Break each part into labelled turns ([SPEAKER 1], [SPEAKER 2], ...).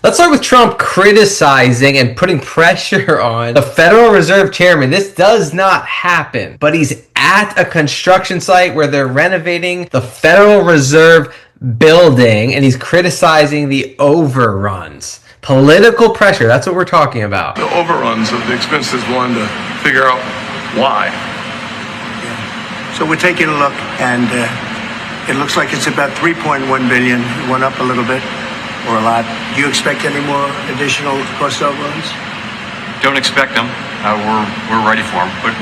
[SPEAKER 1] Let's start with Trump criticizing and putting pressure on the Federal Reserve Chairman. This does not happen, but he's at a construction site where they're renovating the Federal Reserve building, and he's criticizing the overruns. Political pressure, that's what we're talking about.
[SPEAKER 2] The overruns of the expenses, wanting to figure out why.
[SPEAKER 3] Yeah. So we're taking a look, and it looks like it's about 3.1 billion. It went up a little bit, or a lot. Do you expect any more additional cost overruns?
[SPEAKER 4] Don't expect them. We're ready for them, but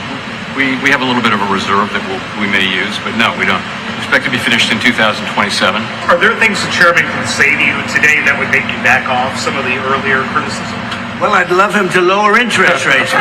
[SPEAKER 4] we have a little bit of a reserve that we may use, but no, we don't. Expect to be finished in 2027.
[SPEAKER 5] Are there things the chairman can say to you today that would make you back off some of the earlier criticism?
[SPEAKER 3] Well, I'd love him to lower interest rates.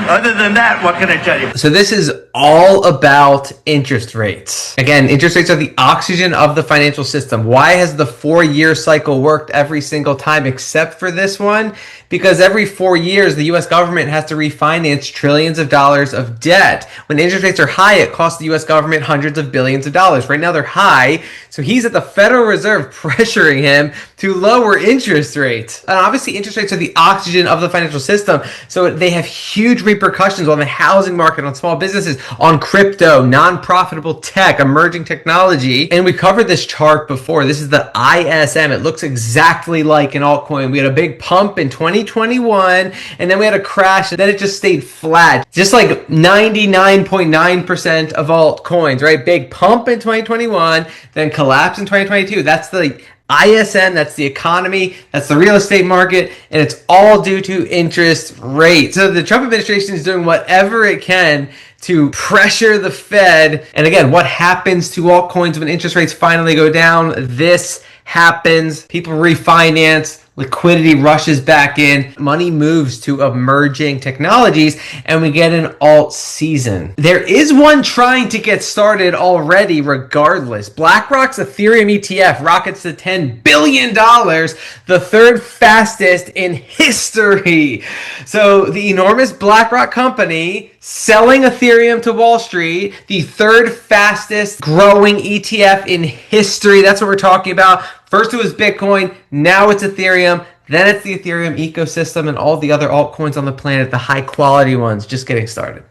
[SPEAKER 3] Other than that, what can I tell you?
[SPEAKER 1] So this is all about interest rates. Again, interest rates are the oxygen of the financial system. Why has the 4-year cycle worked every single time except for this one? Because every 4 years, the US government has to refinance trillions of dollars of debt. When interest rates are high, it costs the US government hundreds of billions of dollars. Right now, they're high. So he's at the Federal Reserve pressuring him to lower interest rates. And obviously, interest rates are the oxygen of the financial system. So they have huge repercussions on the housing market, on small businesses, on crypto, non-profitable tech, emerging technology. And we covered this chart before. This is the ISM. It looks exactly like an altcoin. We had a big pump in 2021, and then we had a crash, and then it just stayed flat. Just like 99.9% of altcoins, right? Big pump in 2021, then collapse in 2022. That's the ISM, that's the economy, that's the real estate market, and it's all due to interest rates. So the Trump administration is doing whatever it can to pressure the Fed. And again, what happens to altcoins when interest rates finally go down? This happens. People refinance. Liquidity rushes back in, money moves to emerging technologies, and we get an alt season. There is one trying to get started already regardless. BlackRock's Ethereum ETF rockets to $10 billion, the third fastest in history. So the enormous BlackRock company selling Ethereum to Wall Street, the third fastest growing ETF in history. That's what we're talking about. First it was Bitcoin, now it's Ethereum, then it's the Ethereum ecosystem and all the other altcoins on the planet, the high quality ones, just getting started.